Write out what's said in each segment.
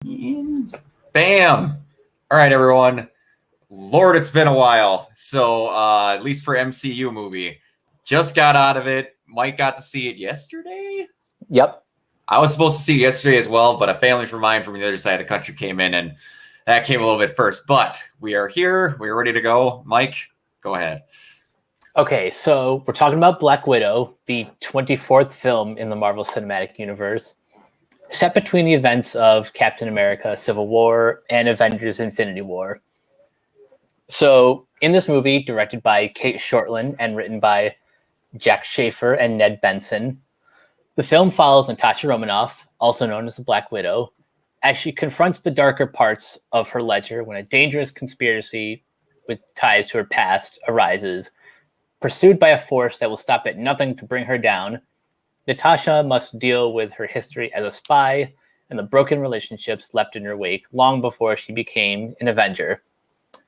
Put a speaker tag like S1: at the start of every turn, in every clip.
S1: Bam! All right, everyone. Lord, it's been a while. So, at least for MCU movie, just got out of it. Mike got to see it yesterday.
S2: Yep.
S1: I was supposed to see it yesterday as well, but a family from mine from the other side of the country came in, and that came a little bit first. But we are here. We are ready to go. Mike, go ahead.
S2: Okay, so we're talking about Black Widow, the 24th film in the Marvel Cinematic Universe, set between the events of Captain America: Civil War and Avengers: Infinity War. So, in this movie, directed by Kate Shortland and written by Jack Schaefer and Ned Benson, the film follows Natasha Romanoff, also known as the Black Widow, as she confronts the darker parts of her ledger when a dangerous conspiracy with ties to her past arises. Pursued by a force that will stop at nothing to bring her down, Natasha must deal with her history as a spy and the broken relationships left in her wake long before she became an Avenger.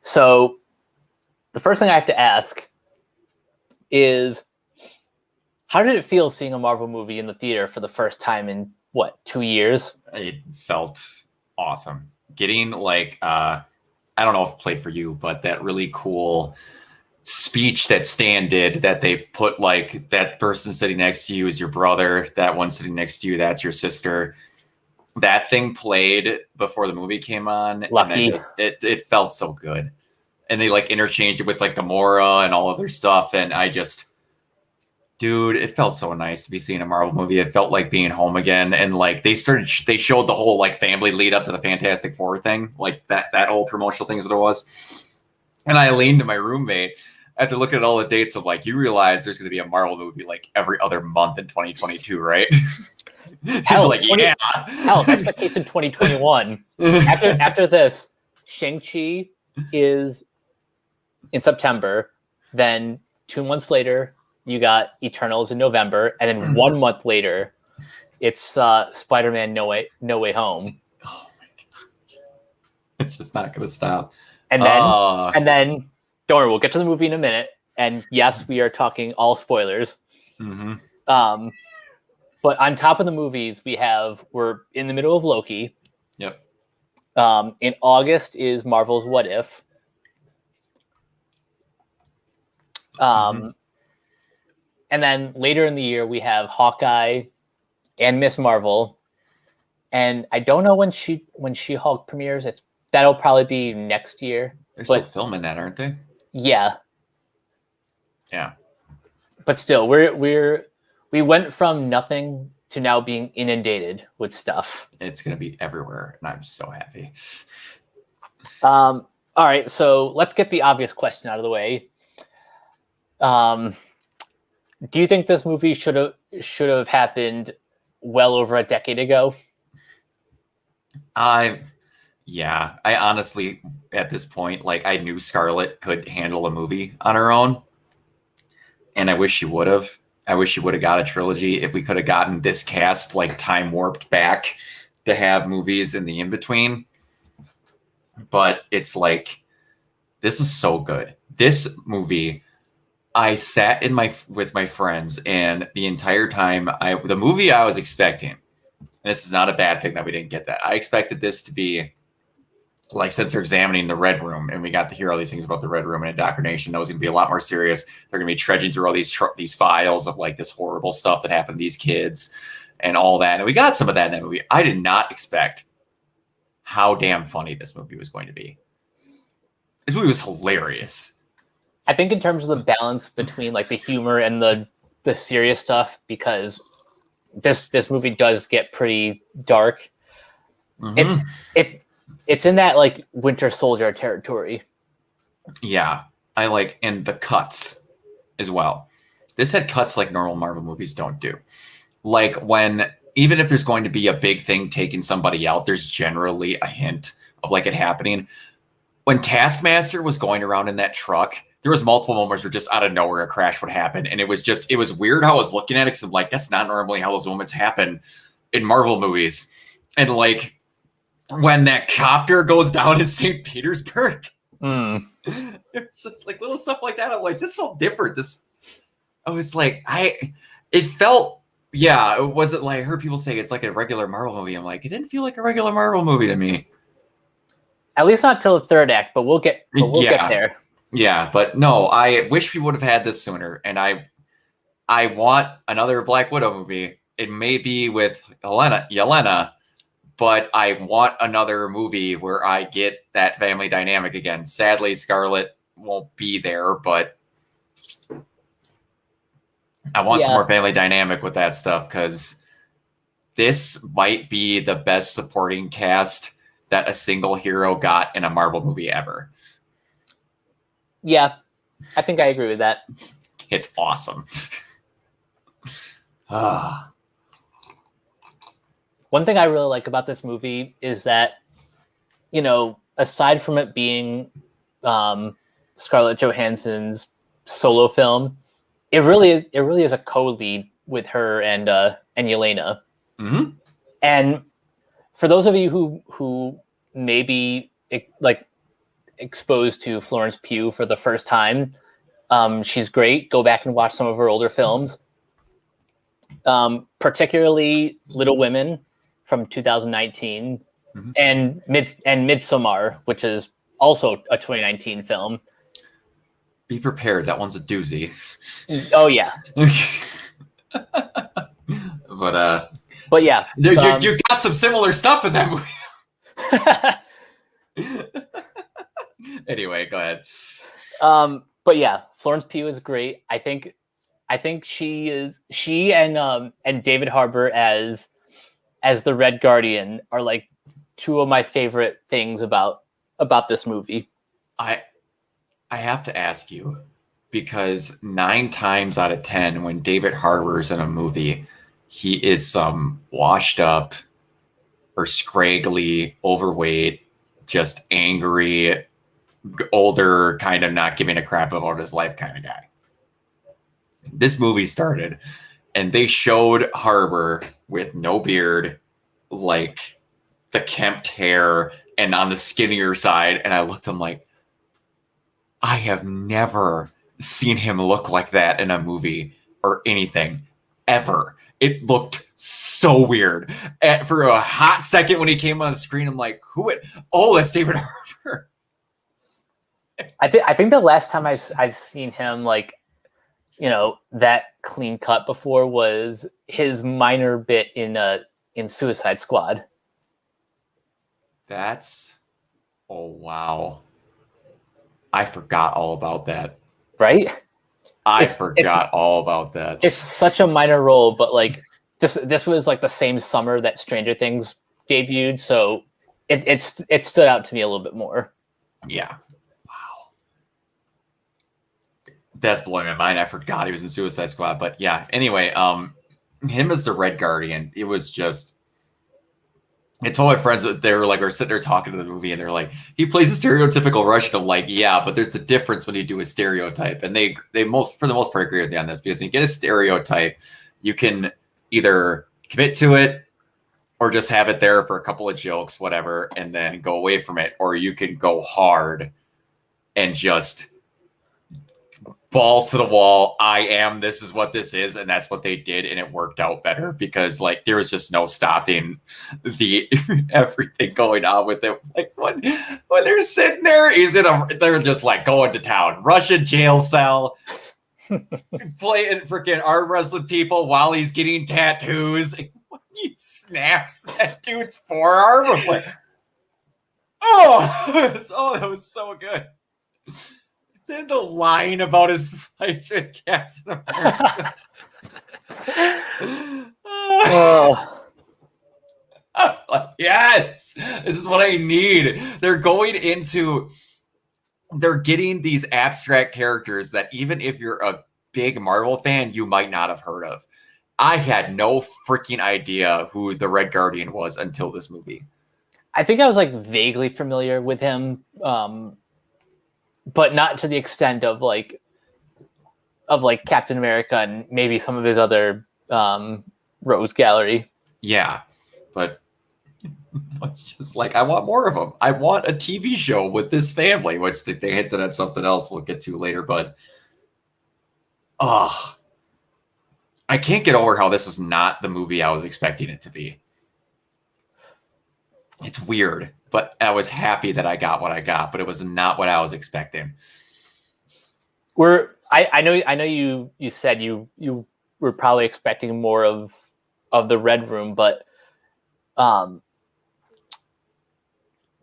S2: So, the first thing I have to ask is, how did it feel seeing a Marvel movie in the theater for the first time in, 2 years?
S1: It felt awesome. Getting, I don't know if it played for you, but that really cool speech that Stan did, that they put that person sitting next to you is your brother, that one sitting next to you, that's your sister. That thing played before the movie came on.
S2: Lucky.
S1: And it felt so good. And they interchanged it with Gamora and all of their stuff. And dude, it felt so nice to be seeing a Marvel movie. It felt like being home again. And they showed the whole family lead up to the Fantastic Four thing, that whole promotional thing is what it was. And I leaned to my roommate after looking at all the dates of you realize there's going to be a Marvel movie every other month in 2022, right?
S2: Hell,
S1: He's yeah.
S2: Hell, that's the case in 2021. After this, Shang-Chi is in September. Then 2 months later, you got Eternals in November. And then 1 month later, it's Spider-Man No Way Home.
S1: Oh my gosh. It's just not going to stop.
S2: And then, don't worry, we'll get to the movie in a minute. And yes, we are talking all spoilers.
S1: Mm-hmm.
S2: But on top of the movies, we're in the middle of Loki.
S1: Yep.
S2: In August is Marvel's What If. And then later in the year, we have Hawkeye and Miss Marvel. And I don't know when She-Hulk premieres. That'll probably be next year.
S1: They're still filming that, aren't they?
S2: Yeah.
S1: Yeah.
S2: But still, we went from nothing to now being inundated with stuff.
S1: It's going to be everywhere, and I'm so happy.
S2: All right, so let's get the obvious question out of the way. Do you think this movie should have happened well over a decade ago?
S1: Yeah, I honestly, at this point, I knew Scarlett could handle a movie on her own, and I wish she would have. I wish she would have got a trilogy. If we could have gotten this cast time warped back to have movies in the in-between. But it's this is so good. This movie, I sat with my friends, and the entire time, the movie I was expecting, and this is not a bad thing that we didn't get that. I expected this to be since they're examining the Red Room, and we got to hear all these things about the Red Room and indoctrination, that was going to be a lot more serious. They're going to be trudging through all these files of this horrible stuff that happened to these kids and all that. And we got some of that in that movie. I did not expect how damn funny this movie was going to be. This movie was hilarious.
S2: I think in terms of the balance between the humor and the serious stuff, because this movie does get pretty dark. Mm-hmm. It's in that Winter Soldier territory.
S1: Yeah, and the cuts as well. This had cuts normal Marvel movies don't do. When, even if there's going to be a big thing taking somebody out, there's generally a hint of it happening. When Taskmaster was going around in that truck, there was multiple moments where just out of nowhere a crash would happen. And it was weird how I was looking at it, because I'm that's not normally how those moments happen in Marvel movies. And when that copter goes down in St. Petersburg, it's little stuff like that. I'm this felt different. It felt Yeah, was it like I heard people say it's like a regular Marvel movie? I'm like, it didn't feel like a regular Marvel movie to me.
S2: At least not till the third act, but we'll get
S1: Yeah,
S2: there.
S1: yeah, but no, I wish we would have had this sooner, and I want another Black Widow movie. It may be with Yelena, but I want another movie where I get that family dynamic again. Sadly, Scarlet won't be there, but I want some
S2: Yeah,
S1: more family dynamic with that stuff because this might be the best supporting cast that a single hero got in a Marvel movie ever.
S2: yeah, I think I agree with that.
S1: It's awesome. Ah,
S2: One thing I really like about this movie is that, you know, aside from it being Scarlett Johansson's solo film, it really is a co-lead with her and Yelena.
S1: mhm.
S2: And for those of you who may be like exposed to Florence Pugh for the first time, she's great. Go back and watch some of her older films, particularly Little Women from 2019,
S1: Mhm.
S2: and Midsommar, which is also a 2019 film.
S1: Be prepared. That one's a doozy.
S2: Oh yeah,
S1: But
S2: but yeah.
S1: you got some similar stuff in that movie. Anyway, go ahead.
S2: But yeah, Florence Pugh is great. I think she and David Harbour as the Red Guardian are like two of my favorite things about this movie.
S1: I have to ask you because 9 times out of 10, when David Harbour is in a movie, he is some washed up or scraggly, overweight, just angry, older, kind of not giving a crap about his life kind of guy. This movie started and they showed Harbour with no beard, like the kempt hair and on the skinnier side. And I looked at him like, I have never seen him look like that in a movie or anything ever. It looked so weird. And for a hot second when he came on the screen, I'm like, who it? Oh, that's David Harbour.
S2: I think the last time I've seen him like, you know, that clean cut before was his minor bit in Suicide Squad.
S1: That's, oh wow. I forgot all about that.
S2: Right?
S1: I forgot all about that.
S2: It's such a minor role, but like this was like the same summer that Stranger Things debuted, so it stood out to me a little bit more.
S1: Yeah. Wow. That's blowing my mind. I forgot he was in Suicide Squad. But yeah, anyway, him as the Red Guardian, it was just, I told my friends that they were like, or sitting there talking to the movie, and they're like, he plays a stereotypical Russian. I'm like, yeah, but there's the difference when you do a stereotype. And they for the most part agree with me on this, because when you get a stereotype, you can either commit to it or just have it there for a couple of jokes, whatever, and then go away from it. Or you can go hard and just balls to the wall. This is what this is. And that's what they did. And it worked out better because like there was just no stopping the everything going on with it. Like when they're sitting there, they're just like going to town, Russian jail cell, playing freaking arm wrestling people while he's getting tattoos. He snaps that dude's forearm. I'm like, oh, that was so good. Then the line about his fights with Captain America.
S2: Oh.
S1: Yes, this is what I need. They're getting these abstract characters that even if you're a big Marvel fan, you might not have heard of. I had no freaking idea who the Red Guardian was until this movie.
S2: I think I was like vaguely familiar with him, but not to the extent of like Captain America and maybe some of his other Rose Gallery.
S1: Yeah, but it's just like, I want more of them. I want a TV show with this family, which they hinted at something else we'll get to later. But I I can't get over how this was not the movie I was expecting it to be. It's weird, but I was happy that I got what I got, but it was not what I was expecting.
S2: I know you said you were probably expecting more of the Red Room, but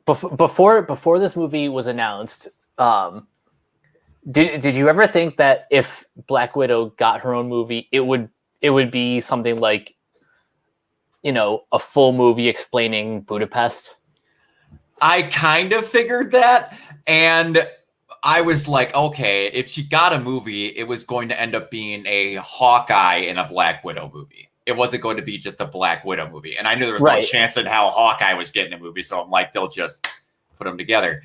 S2: before this movie was announced, did you ever think that if Black Widow got her own movie, it would be something like, you know, a full movie explaining Budapest?
S1: I kind of figured that, and I was like, okay, if she got a movie, it was going to end up being a Hawkeye and a Black Widow movie. It wasn't going to be just a Black Widow movie. And I knew there was no chance in hell Hawkeye was getting a movie, so I'm like, they'll just put them together.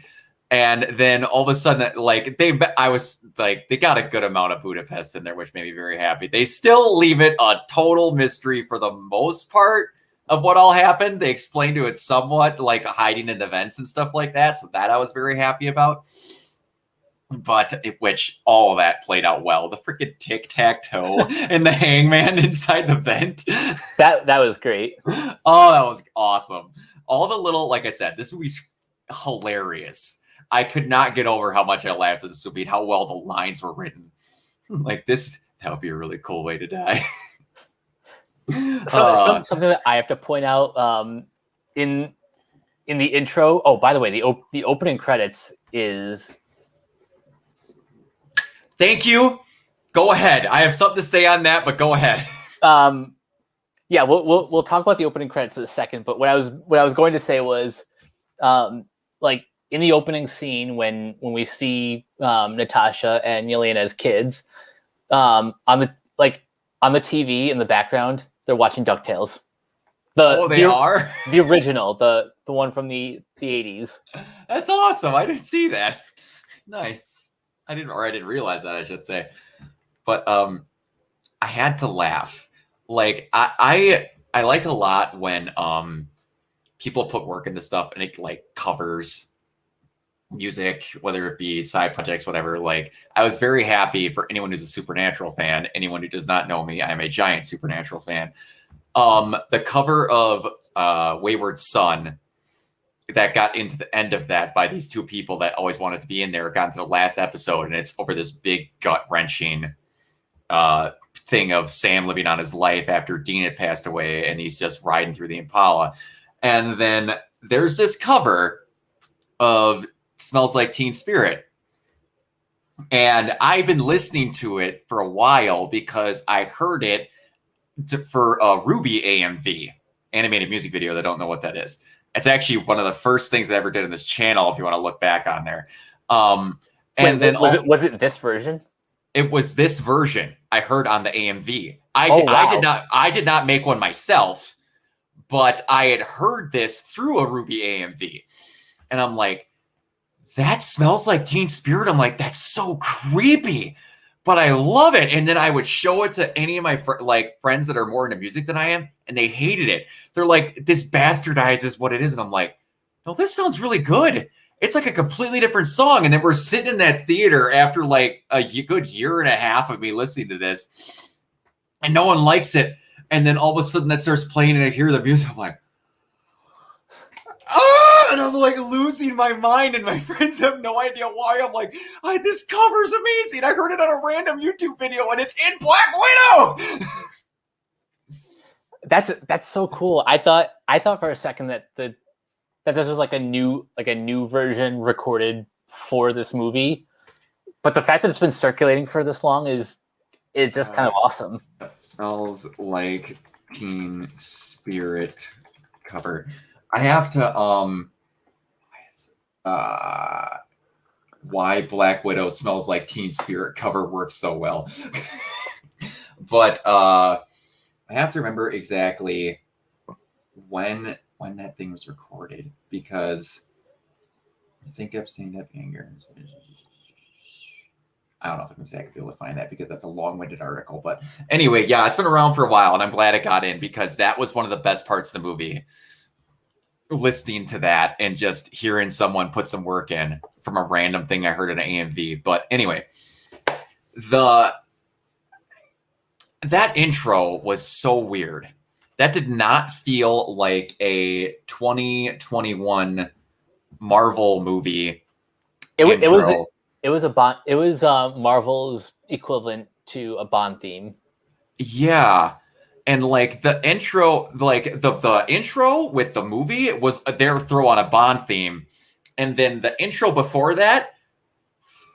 S1: And then all of a sudden, like, they got a good amount of Budapest in there, which made me very happy. They still leave it a total mystery for the most part of what all happened. They explained to it somewhat, like hiding in the vents and stuff like that. So that I was very happy about. But which all of that played out well. The freaking tic-tac-toe and the hangman inside the vent.
S2: That was great.
S1: Oh, that was awesome. All the little, like I said, this movie's hilarious. I could not get over how much I laughed at this movie and how well the lines were written. Like this, that would be a really cool way to die.
S2: Something that I have to point out in the intro. Oh, by the way, the opening credits is.
S1: Thank you. Go ahead. I have something to say on that, but go ahead.
S2: Yeah, we'll talk about the opening credits in a second. But what I was going to say was, like in the opening scene when we see Natasha and Yelena as kids, on the TV in the background, they're watching DuckTales.
S1: They are?
S2: The original, the one from the 80s.
S1: That's awesome. I didn't see that. Nice. I didn't realize that, I should say. But I had to laugh. Like I like a lot when people put work into stuff and it like covers music, whether it be side projects, whatever. Like I was very happy for anyone who's a Supernatural fan. Anyone who does not know me, I'm a giant Supernatural fan. The cover of Wayward Son that got into the end of that by these two people that always wanted to be in there got into the last episode, and it's over this big gut-wrenching thing of Sam living on his life after Dean had passed away, and he's just riding through the Impala. And then there's this cover of Smells Like Teen Spirit. And I've been listening to it for a while because I heard it for a Ruby AMV, animated music video. That don't know what that is. It's actually one of the first things I ever did in this channel, if you want to look back on there.
S2: Was it this version?
S1: It was this version I heard on the AMV. I did not make one myself, but I had heard this through a Ruby AMV. And I'm like, that smells like Teen Spirit. I'm like, that's so creepy, but I love it. And then I would show it to any of my friends that are more into music than I am, and they hated it. They're like, this bastardizes what it is. And I'm like, no, this sounds really good. It's like a completely different song. And then we're sitting in that theater after like a good year and a half of me listening to this, and no one likes it. And then all of a sudden that starts playing and I hear the music. I'm like, ah! And I'm like losing my mind, and my friends have no idea why. I'm like, this cover's amazing. I heard it on a random YouTube video and it's in Black Widow.
S2: That's so cool. I thought for a second that this was like a new version recorded for this movie, but the fact that it's been circulating for this long is just kind of awesome.
S1: Smells Like Teen Spirit cover. I have to why Black Widow Smells Like Teen Spirit cover works so well. But I have to remember exactly when that thing was recorded, because I think Epstein Up Anger. I don't know if I'm exactly able to find that because that's a long-winded article. But anyway, yeah, it's been around for a while, and I'm glad it got in because that was one of the best parts of the movie. Listening to that and just hearing someone put some work in from a random thing I heard in an AMV. But anyway, that intro was so weird. That did not feel like a 2021 Marvel movie
S2: It was
S1: intro.
S2: it was a Bond. It was Marvel's equivalent to a Bond theme.
S1: Yeah. And like the intro, like the intro with the movie was their throw on a Bond theme. And then the intro before that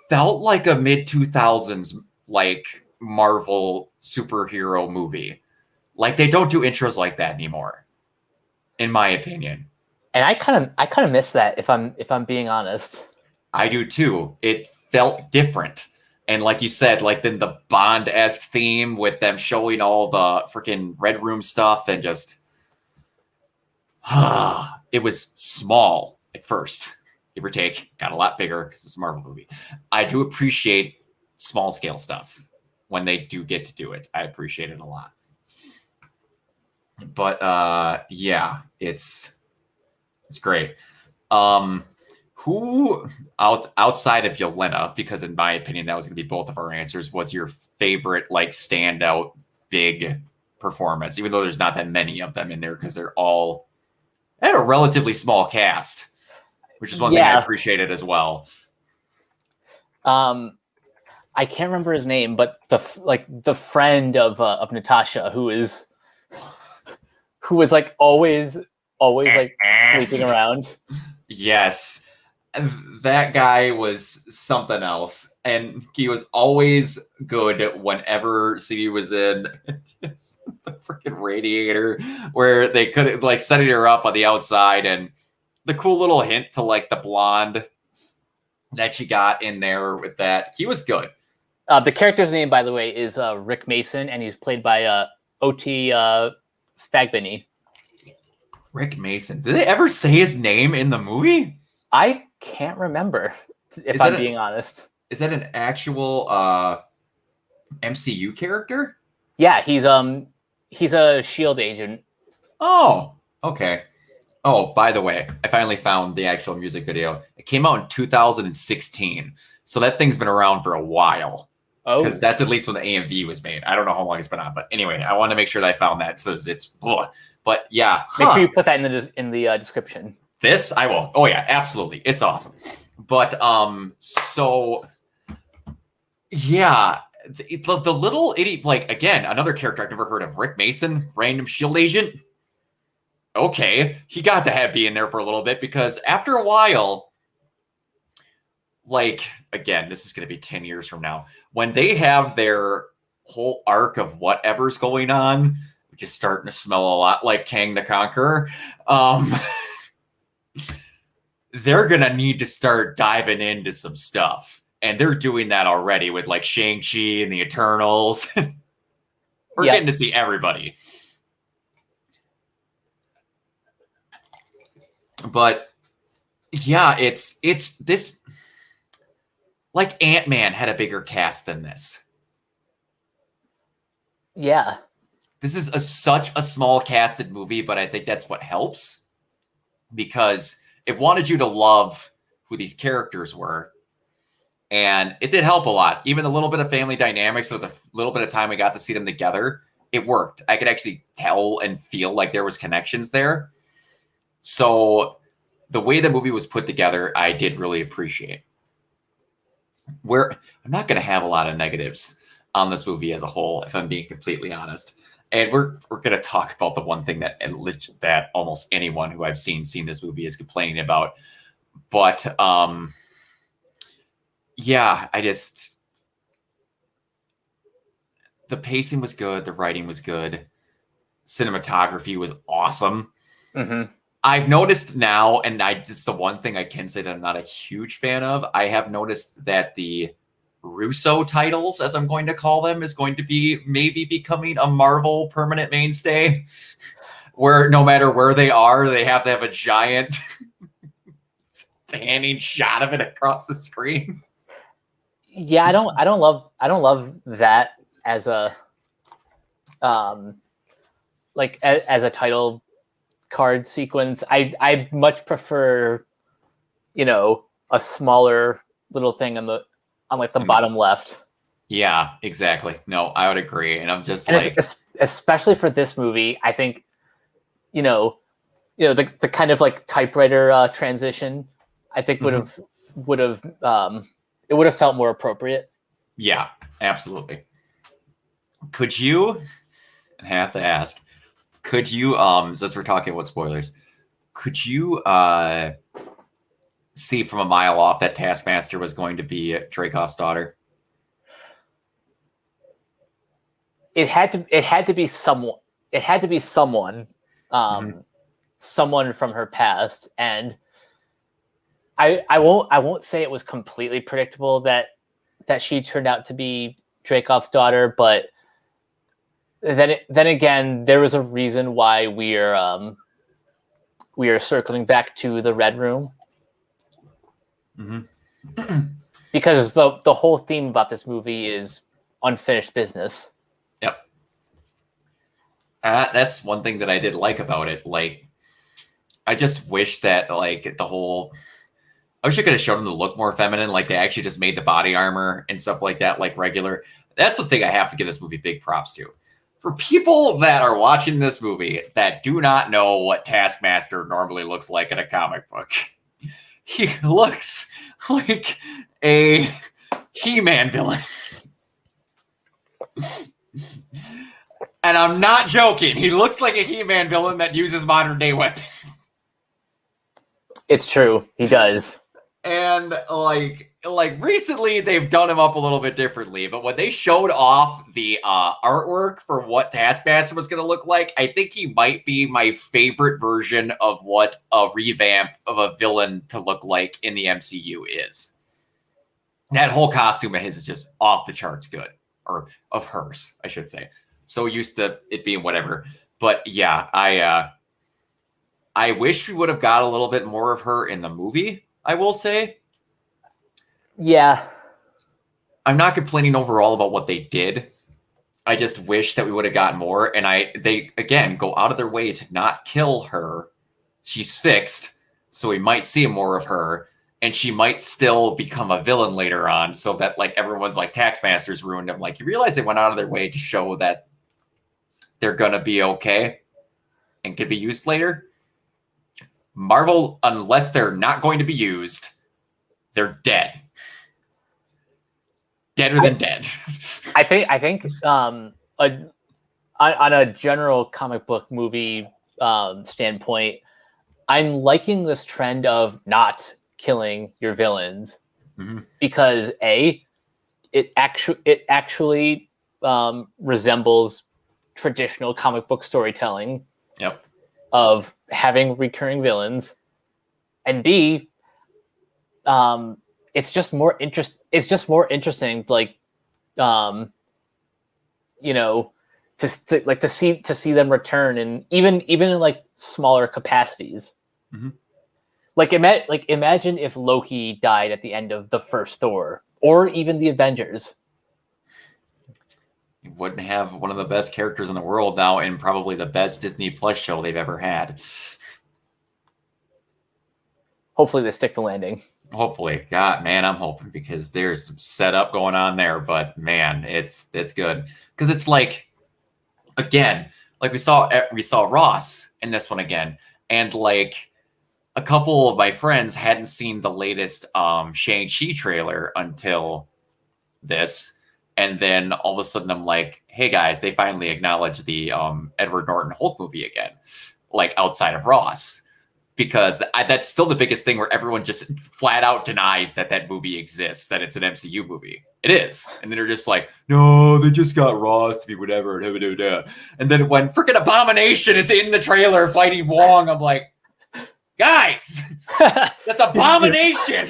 S1: felt like a mid 2000s like Marvel superhero movie. Like they don't do intros like that anymore, in my opinion.
S2: And I kind of miss that if I'm being honest.
S1: I do too. It felt different. And like you said, like then the Bond-esque theme with them showing all the freaking Red Room stuff and just it was small at first, give or take. Got a lot bigger because it's a Marvel movie. I do appreciate small scale stuff when they do get to do it. I appreciate it a lot. But yeah, it's great. Who outside of Yelena, because in my opinion that was going to be both of our answers, was your favorite like standout big performance? Even though there's not that many of them in there because they're all had a relatively small cast, which is one thing I appreciated as well.
S2: I can't remember his name, but the friend of Natasha who was like always like sleeping around.
S1: Yes. That guy was something else. And he was always good whenever CD was in the freaking radiator where they could like setting her up on the outside and the cool little hint to like the blonde that she got in there with that. He was good.
S2: The character's name, by the way, is Rick Mason, and he's played by O.T. Fagbany.
S1: Rick Mason. Did they ever say his name in the movie?
S2: I can't remember, if I'm being honest.
S1: Is that an actual MCU character?
S2: Yeah, he's a SHIELD agent.
S1: Oh, okay. Oh, by the way, I finally found the actual music video. It came out in 2016, so that thing's been around for a while. Oh, because that's at least when the AMV was made. I don't know how long it's been on, but anyway, I want to make sure that I found that. So it's, but yeah,
S2: make sure you put that in the description.
S1: This I will. Oh yeah, absolutely. It's awesome. But so yeah, the little idiot, like again, another character I've never heard of, Rick Mason, random SHIELD agent. Okay, he got to be in there for a little bit because after a while, like again, this is going to be 10 years from now when they have their whole arc of whatever's going on, which is starting to smell a lot like Kang the Conqueror. They're going to need to start diving into some stuff. And they're doing that already with like Shang-Chi and the Eternals. We're getting to see everybody. But yeah, it's this, like Ant-Man had a bigger cast than this.
S2: Yeah.
S1: This is such a small casted movie, but I think that's what helps. Because it wanted you to love who these characters were. And it did help a lot. Even a little bit of family dynamics, so the little bit of time we got to see them together, it worked. I could actually tell and feel like there was connections there. So the way the movie was put together, I did really appreciate. I'm not going to have a lot of negatives on this movie as a whole, if I'm being completely honest. And we're going to talk about the one thing that almost anyone who I've seen this movie is complaining about. But yeah, the pacing was good, the writing was good, cinematography was awesome.
S2: Mm-hmm.
S1: I've noticed now, and just the one thing I can say that I'm not a huge fan of, I have noticed that the Russo titles, as I'm going to call them, is going to be maybe becoming a Marvel permanent mainstay, where no matter where they are, they have to have a giant standing shot of it across the screen.
S2: Yeah, I don't love that as a as a title card sequence. I much prefer, a smaller little thing on the bottom left.
S1: Yeah, exactly. No, I would agree. And I'm just
S2: And
S1: like,
S2: especially for this movie, I think you know, the kind of like typewriter transition, I think
S1: mhm.
S2: would have it would have felt more appropriate.
S1: Yeah, absolutely. Could you, I have to ask, could you, since we're talking about spoilers, could you see from a mile off that Taskmaster was going to be Dreykov's daughter?
S2: It had to be someone. It had to be someone,
S1: Mhm.
S2: um, someone from her past, and I won't say it was completely predictable that she turned out to be Dreykov's daughter, but then again, there was a reason why we are circling back to the Red Room,
S1: Mhm.
S2: because the whole theme about this movie is unfinished business.
S1: Yep. That's one thing that I did like about it. Like, I just wish that, like, the whole. I wish I could have shown them to look more feminine. Like, they actually just made the body armor and stuff like that, like, regular. That's one thing I have to give this movie big props to. For people that are watching this movie that do not know what Taskmaster normally looks like in a comic book, he looks like a He-Man villain. And I'm not joking. He looks like a He-Man villain that uses modern day weapons.
S2: It's true, he does.
S1: And like recently they've done him up a little bit differently, but when they showed off the artwork for what Taskmaster was going to look like, I think he might be my favorite version of what a revamp of a villain to look like in the MCU is. That whole costume of his is just off the charts good, or of hers, I should say. So used to it being whatever, but yeah, I wish we would have got a little bit more of her in the movie. I will say
S2: Yeah,
S1: I'm not complaining overall about what they did. I just wish that we would have gotten more. And they again go out of their way to not kill her. She's fixed, so we might see more of her, and she might still become a villain later on. So that like everyone's like Taskmaster's ruined him. Like you realize they went out of their way to show that they're gonna be okay and could be used later. Marvel, unless they're not going to be used, they're dead. Deader than dead.
S2: I think on a general comic book movie standpoint, I'm liking this trend of not killing your villains,
S1: Mhm.
S2: because it actually resembles traditional comic book storytelling
S1: Yep.
S2: of having recurring villains, and B, it's just more interesting, like um, you know, to see them return, and even in like smaller capacities.
S1: Mhm.
S2: Like imagine if Loki died at the end of the first Thor, or even the Avengers.
S1: You wouldn't have one of the best characters in the world now, and probably the best Disney Plus show they've ever had.
S2: Hopefully, they stick the landing.
S1: Hopefully, God, man, I'm hoping because there's some setup going on there. But man, it's good because it's like again, like we saw Ross in this one again, and like a couple of my friends hadn't seen the latest Shang-Chi trailer until this. And then all of a sudden I'm like, hey guys, they finally acknowledged the Edward Norton Hulk movie again, like outside of Ross. Because that's still the biggest thing where everyone just flat out denies that that movie exists, that it's an MCU movie. It is. And then they're just like, no, they just got Ross to be whatever. And then when freaking Abomination is in the trailer fighting Wong, I'm like, guys, that's Abomination.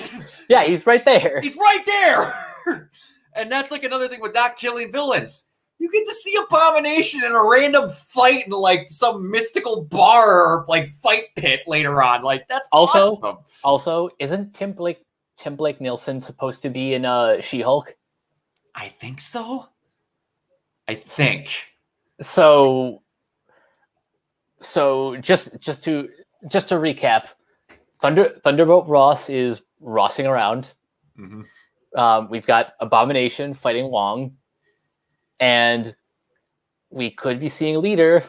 S2: Yeah, he's right there.
S1: He's right there. And that's like another thing with not killing villains. You get to see Abomination in a random fight in like some mystical bar or like fight pit later on. Like that's awesome.
S2: Also, isn't Tim Blake Nielsen supposed to be in She-Hulk?
S1: I think so. I think.
S2: So just to recap, Thunderbolt Ross is Rossing around.
S1: Mm-hmm.
S2: We've got Abomination fighting Wong, and we could be seeing Leader.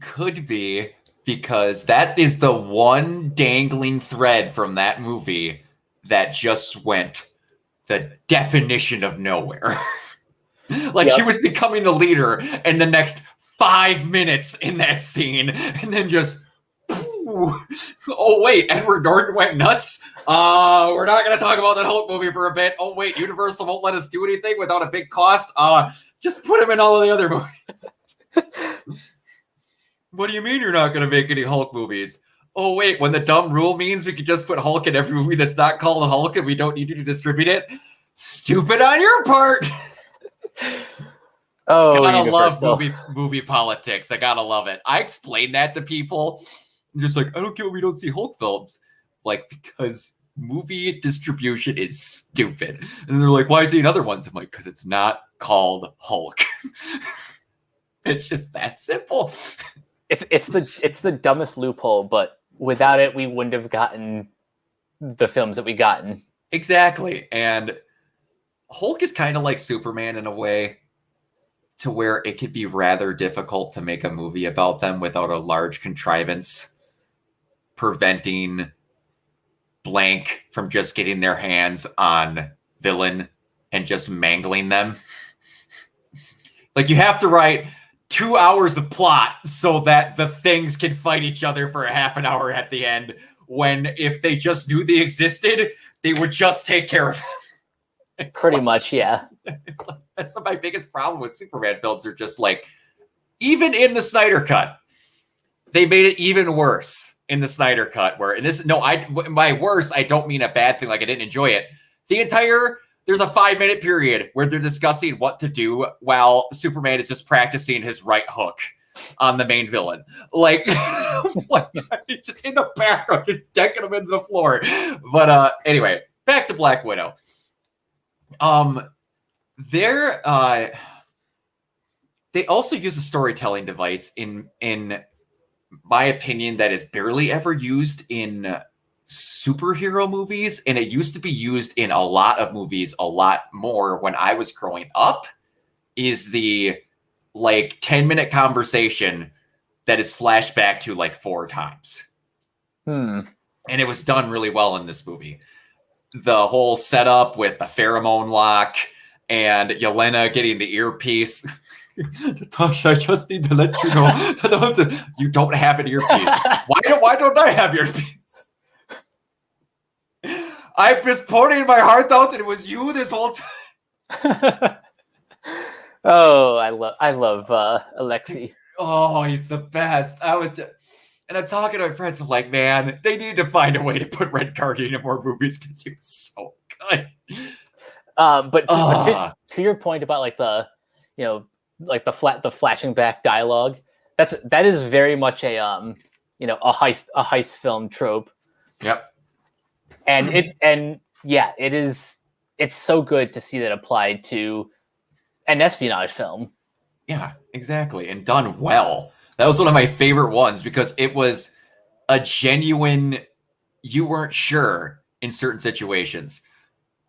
S1: Could be, because that is the one dangling thread from that movie that just went the definition of nowhere. Like,
S2: Yep.
S1: he was becoming the leader in the next 5 minutes in that scene, and then just, oh wait, Edward Norton went nuts. We're not going to talk about that Hulk movie for a bit. Oh wait, Universal won't let us do anything without a big cost. Just put him in all of the other movies. What do you mean you're not going to make any Hulk movies? Oh wait, when the dumb rule means we could just put Hulk in every movie that's not called Hulk and we don't need you to distribute it? Stupid on your part.
S2: Oh,
S1: gotta
S2: Universal.
S1: love movie politics. I gotta love it. I explain that to people. I'm just like, I don't get why we don't see Hulk films. Like, because movie distribution is stupid. And they're like, why see other ones? I'm like, because it's not called Hulk. It's just that simple.
S2: It's the dumbest loophole, but without it, we wouldn't have gotten the films that we gotten.
S1: Exactly. And Hulk is kind of like Superman in a way, to where it could be rather difficult to make a movie about them without a large contrivance preventing blank from just getting their hands on villain and just mangling them. Like, you have to write 2 hours of plot so that the things can fight each other for a half an hour at the end, when if they just knew they existed, they would just take care of them. It's
S2: Pretty
S1: like,
S2: much, yeah.
S1: it's like, that's my biggest problem with Superman films, are just like, even in the Snyder Cut, they made it even worse in the Snyder Cut, where, and this, no, my worse, I don't mean a bad thing, like I didn't enjoy it. There's a 5-minute period where they're discussing what to do while Superman is just practicing his right hook on the main villain. Like, what? He's just in the background, just decking him into the floor. But anyway, back to Black Widow. They also use a storytelling device in my opinion that is barely ever used in superhero movies, and it used to be used in a lot of movies a lot more when I was growing up, is the like 10-minute conversation that is flashed back to like 4 times. And it was done really well in this movie. The whole setup with the pheromone lock and Yelena getting the earpiece. Natasha, I just need to let you know that you don't have an earpiece. Why don't I have your earpiece? I've been pouring my heart out, and it was you this whole time.
S2: Oh, I love Alexei.
S1: Oh, he's the best. And I'm talking to my friends. I'm like, man, they need to find a way to put Red Guardian in more movies because he was so good.
S2: But to your point about like the, like the flashing back dialogue, that is very much a a heist film trope.
S1: Yep.
S2: And it's so good to see that applied to an espionage film.
S1: Yeah, exactly. And done well. That was one of my favorite ones because it was a genuine, you weren't sure in certain situations.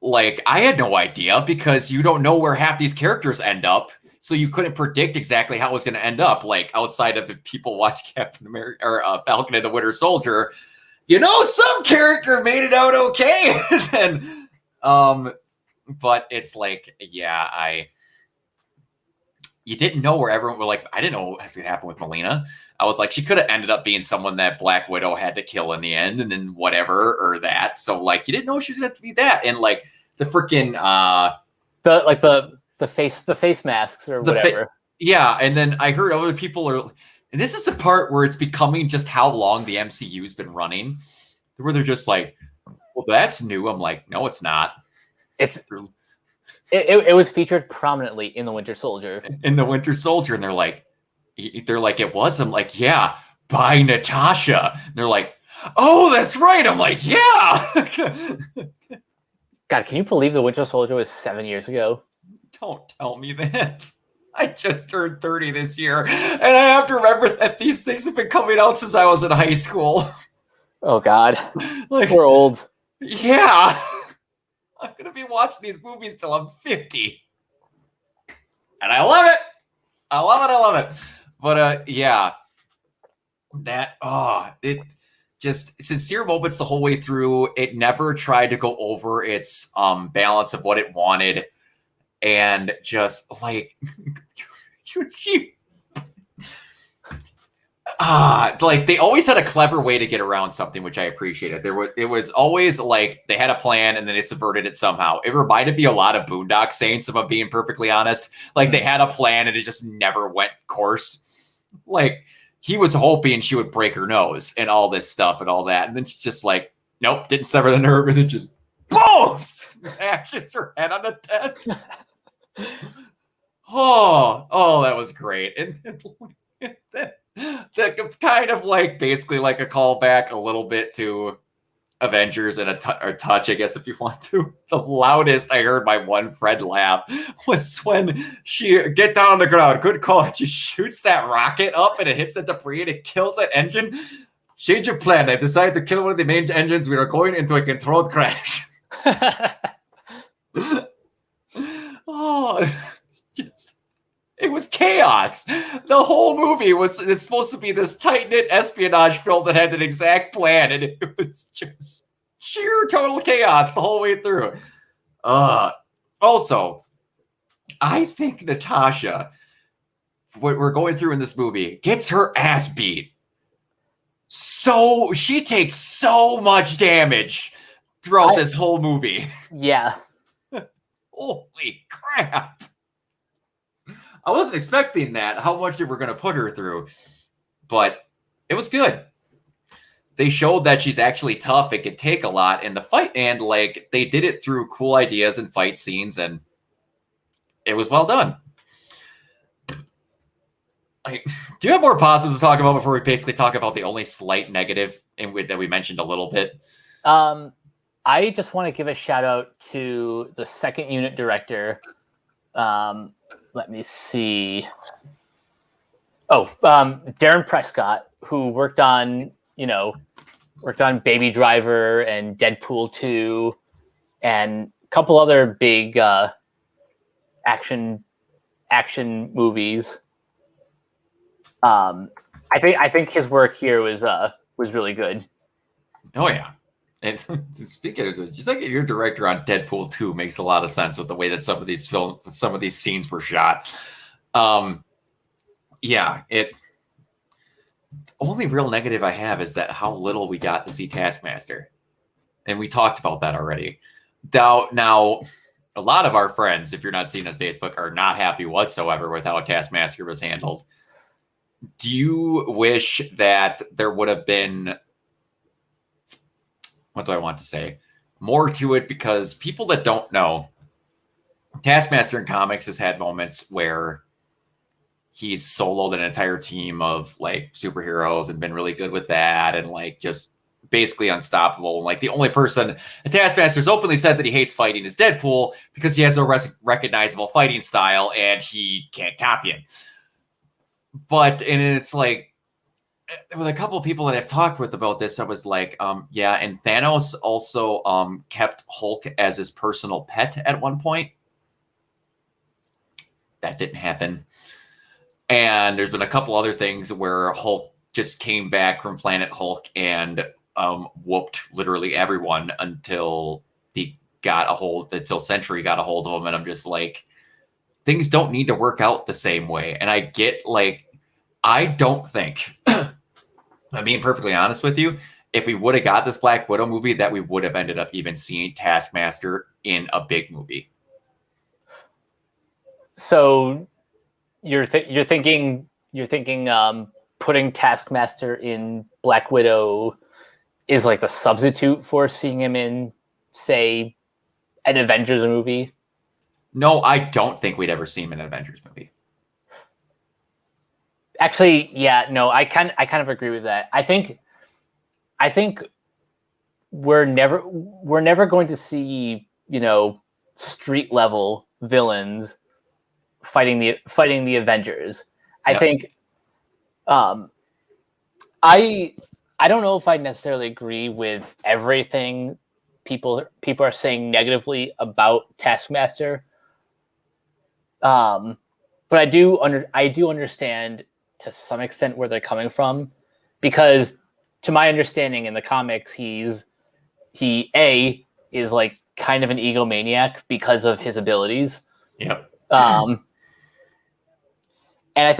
S1: Like, I had no idea because you don't know where half these characters end up. So you couldn't predict exactly how it was going to end up. Like, outside of if people watch Captain America or Falcon and the Winter Soldier, some character made it out okay. But it's like, you didn't know where everyone were like, I didn't know what was going to happen with Melina. I was like, she could have ended up being someone that Black Widow had to kill in the end and then whatever, or that. So like, you didn't know she was going to have to be that. And like the freaking,
S2: the face masks or whatever.
S1: Yeah. And then I heard other people and this is the part where it's becoming just how long the MCU's been running, where they're just like, well, that's new. I'm like, no, it's not.
S2: It was featured prominently in the Winter Soldier.
S1: In the Winter Soldier, and they're like, it was. I'm like, yeah, by Natasha. And they're like, oh, that's right. I'm like, yeah.
S2: God, can you believe the Winter Soldier was 7 years ago?
S1: Don't tell me that. I just turned 30 this year, and I have to remember that these things have been coming out since I was in high school.
S2: Oh God,
S1: Like,
S2: we're old.
S1: Yeah. I'm gonna be watching these movies till I'm 50, and I love it. I love it. I love it. But yeah, it just sincere moments the whole way through. It never tried to go over its balance of what it wanted, and just like she like they always had a clever way to get around something, which I appreciated. It was always like they had a plan and then they subverted it somehow. It reminded me a lot of Boondock Saints, if I'm being perfectly honest. Like they had a plan and it just never went course. Like he was hoping she would break her nose and all this stuff and all that, and then she's just like, nope, didn't sever the nerve, and then just boom, smashes her head on the desk. Oh, that was great. And that kind of like basically like a callback a little bit to Avengers and a touch, I guess, if you want to. The loudest I heard my one friend laugh was when she get down on the ground. Good call. She shoots that rocket up and it hits the debris and it kills that engine. Change of plan. I've decided to kill one of the main engines. We are going into a controlled crash. It was chaos. The whole movie it's supposed to be this tight-knit espionage film that had an exact plan, and it was just sheer total chaos the whole way through. Also, I think Natasha, what we're going through in this movie, gets her ass beat. So she takes so much damage throughout this whole movie.
S2: Yeah.
S1: Holy crap. I wasn't expecting that, how much they were going to put her through, but it was good. They showed that she's actually tough. It could take a lot in the fight, and like they did it through cool ideas and fight scenes, and it was well done. Do you have more positives to talk about before we basically talk about the only slight negative that we mentioned a little bit?
S2: I just want to give a shout out to the second unit director. Let me see. Darren Prescott, who worked on Baby Driver and Deadpool 2 and a couple other big action movies. I think his work here was really good.
S1: Oh yeah. And speaking of just like your director on Deadpool 2 makes a lot of sense with the way that some of these scenes were shot. Only real negative I have is that how little we got to see Taskmaster. And we talked about that already. Now, a lot of our friends, if you're not seeing on Facebook, are not happy whatsoever with how Taskmaster was handled. Do you wish that there would have been, what do I want to say, more to it? Because people that don't know, Taskmaster in comics has had moments where he's soloed an entire team of like superheroes and been really good with that, and like just basically unstoppable. And like the only person Taskmaster's openly said that he hates fighting is Deadpool because he has no recognizable fighting style and he can't copy him. And it's like, with a couple of people that I've talked with about this, I was like, and Thanos also kept Hulk as his personal pet at one point. That didn't happen. And there's been a couple other things where Hulk just came back from Planet Hulk and whooped literally everyone until Sentry got a hold of him. And I'm just like, things don't need to work out the same way. And I get like, I don't think, I'm being perfectly honest with you, if we would have got this Black Widow movie, that we would have ended up even seeing Taskmaster in a big movie.
S2: So you're thinking putting Taskmaster in Black Widow is like the substitute for seeing him in, say, an Avengers movie?
S1: No, I don't think we'd ever see him in an Avengers movie.
S2: Actually, yeah, no, I kind of agree with that. I think we're never going to see, street level villains fighting the Avengers. I think I don't know if I necessarily agree with everything people are saying negatively about Taskmaster. But I do understand to some extent where they're coming from, because to my understanding in the comics, he is like kind of an egomaniac because of his abilities.
S1: Yep.
S2: And I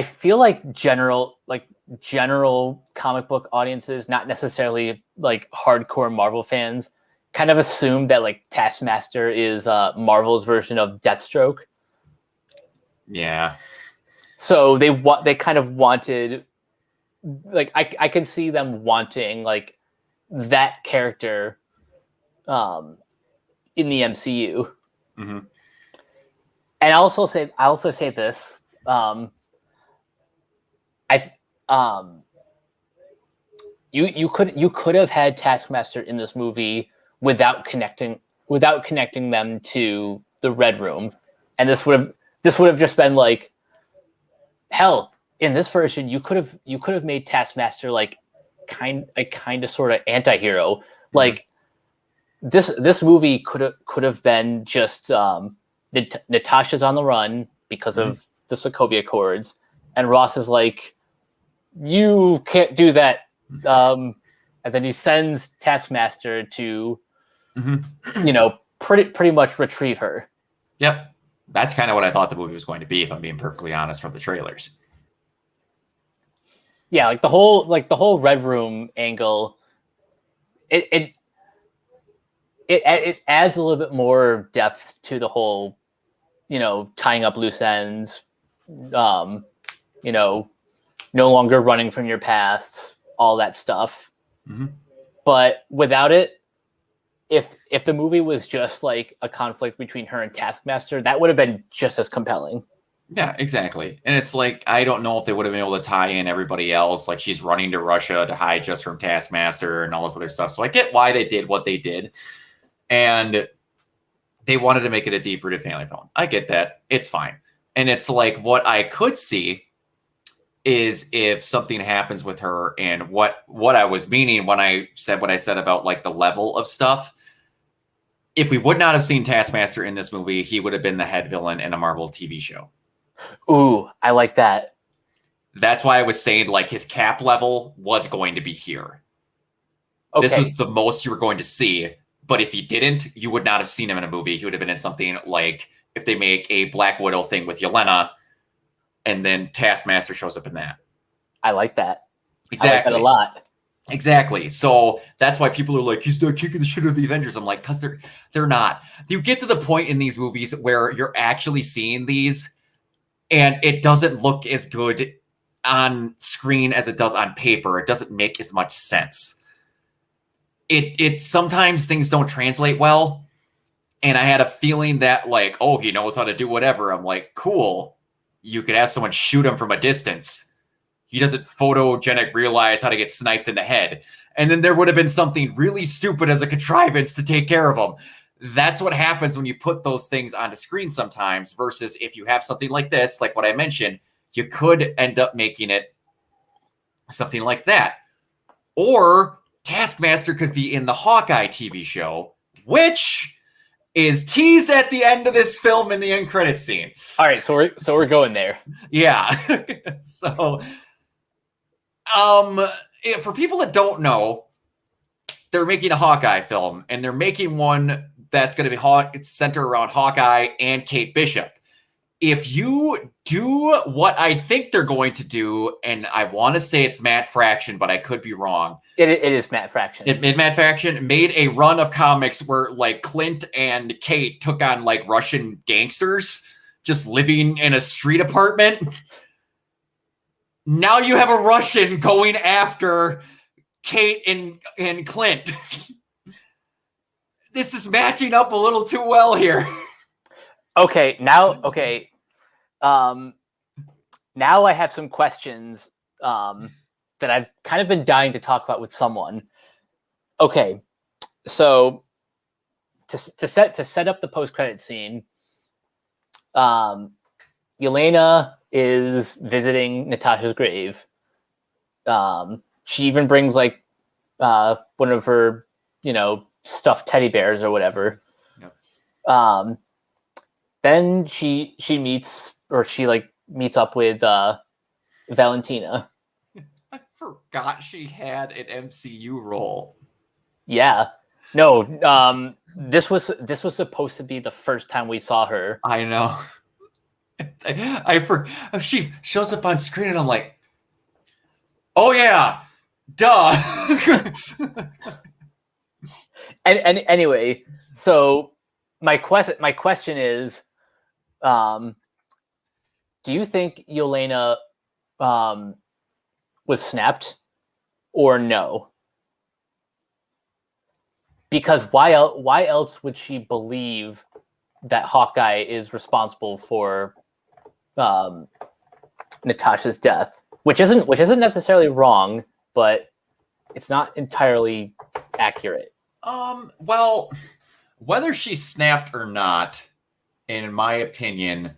S2: feel like general comic book audiences, not necessarily like hardcore Marvel fans, kind of assume that like Taskmaster is Marvel's version of Deathstroke.
S1: Yeah.
S2: So they kind of wanted, like, I can see them wanting like that character in the MCU.
S1: Mm-hmm.
S2: And I also say this. You could have had Taskmaster in this movie without connecting them to the Red Room, and this would have just been like, hell, in this version you could have made Taskmaster like kind of sort of anti-hero. Mm-hmm. Like this movie could have been just Natasha's on the run because mm-hmm. of the Sokovia Accords, and Ross is like, you can't do that. And then he sends Taskmaster to, mm-hmm. Pretty much retrieve her.
S1: Yep. That's kind of what I thought the movie was going to be, if I'm being perfectly honest, from the trailers.
S2: Yeah, like the whole Red Room angle, it adds a little bit more depth to the whole, tying up loose ends, no longer running from your past, all that stuff. Mm-hmm. But without it, if the movie was just like a conflict between her and Taskmaster, that would have been just as compelling.
S1: Yeah, exactly. And it's like, I don't know if they would have been able to tie in everybody else. Like, she's running to Russia to hide just from Taskmaster and all this other stuff. So I get why they did what they did. And they wanted to make it a deep-rooted family film. I get that. It's fine. And it's like, what I could see is if something happens with her, and what I was meaning when I said what I said about like the level of stuff. If we would not have seen Taskmaster in this movie, he would have been the head villain in a Marvel TV show.
S2: Ooh, I like that.
S1: That's why I was saying like his cap level was going to be here. Okay. This was the most you were going to see. But if he didn't, you would not have seen him in a movie. He would have been in something like if they make a Black Widow thing with Yelena, and then Taskmaster shows up in that.
S2: I like that.
S1: Exactly.
S2: I like that a lot.
S1: Exactly. So that's why people are like, he's not kicking the shit out of the Avengers. I'm like, because they're not. You get to the point in these movies where you're actually seeing these, and it doesn't look as good on screen as it does on paper. It doesn't make as much sense. It sometimes things don't translate well. And I had a feeling that like, oh, he knows how to do whatever. I'm like, cool. You could have someone shoot him from a distance. He doesn't photogenic realize how to get sniped in the head. And then there would have been something really stupid as a contrivance to take care of him. That's what happens when you put those things onto screen sometimes, versus if you have something like this, like what I mentioned, you could end up making it something like that. Or Taskmaster could be in the Hawkeye TV show, which is teased at the end of this film in the end credit scene.
S2: All right, so we're going there.
S1: Yeah. So for people that don't know, they're making a Hawkeye film, and they're making one that's going to be centered around Hawkeye and Kate Bishop. If you do what I think they're going to do, and I want to say it's Matt Fraction, but I could be wrong.
S2: It is Matt Fraction.
S1: Matt Fraction made a run of comics where like Clint and Kate took on like Russian gangsters just living in a street apartment. Now you have a Russian going after Kate and Clint. This is matching up a little too well here.
S2: Okay. Now I have some questions that I've kind of been dying to talk about with someone. Okay, so to set up the post-credit scene, Yelena is visiting Natasha's grave. she even brings like one of her, stuffed teddy bears or whatever.
S1: Yep.
S2: Then she meets up with Valentina.
S1: I forgot she had an MCU role.
S2: Yeah. No, this was supposed to be the first time we saw her.
S1: I know. She shows up on screen and I'm like, oh yeah, duh.
S2: And anyway, so my question is, do you think Yelena was snapped or no? Because why else would she believe that Hawkeye is responsible for Natasha's death? Which isn't necessarily wrong, but it's not entirely accurate.
S1: Well, whether she snapped or not, in my opinion,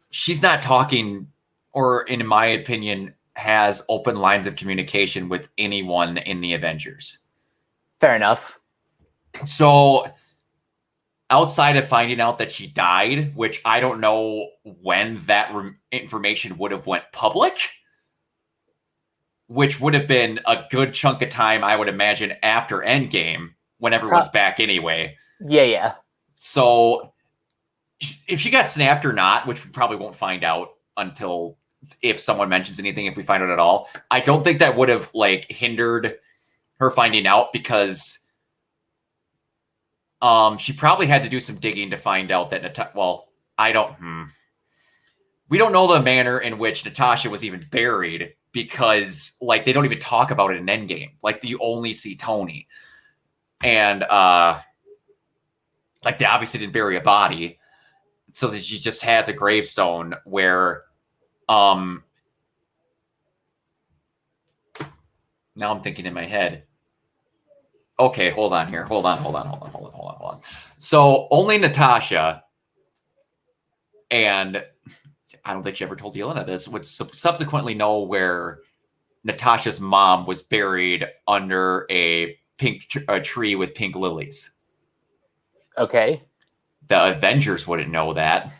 S1: she's not talking, or in my opinion, has open lines of communication with anyone in the Avengers.
S2: Fair enough.
S1: So outside of finding out that she died, which I don't know when that information would have went public, which would have been a good chunk of time, I would imagine, after Endgame, when everyone's back anyway.
S2: Yeah.
S1: So if she got snapped or not, which we probably won't find out until if someone mentions anything, if we find out at all, I don't think that would have hindered her finding out, because she probably had to do some digging to find out that we don't know the manner in which Natasha was even buried, because they don't even talk about it in Endgame. You only see Tony, and they obviously didn't bury a body, so that she just has a gravestone where now I'm thinking in my head. Okay, hold on here. Hold on. So only Natasha, and I don't think she ever told Yelena this, would subsequently know where Natasha's mom was buried under a tree with pink lilies.
S2: Okay.
S1: The Avengers wouldn't know that.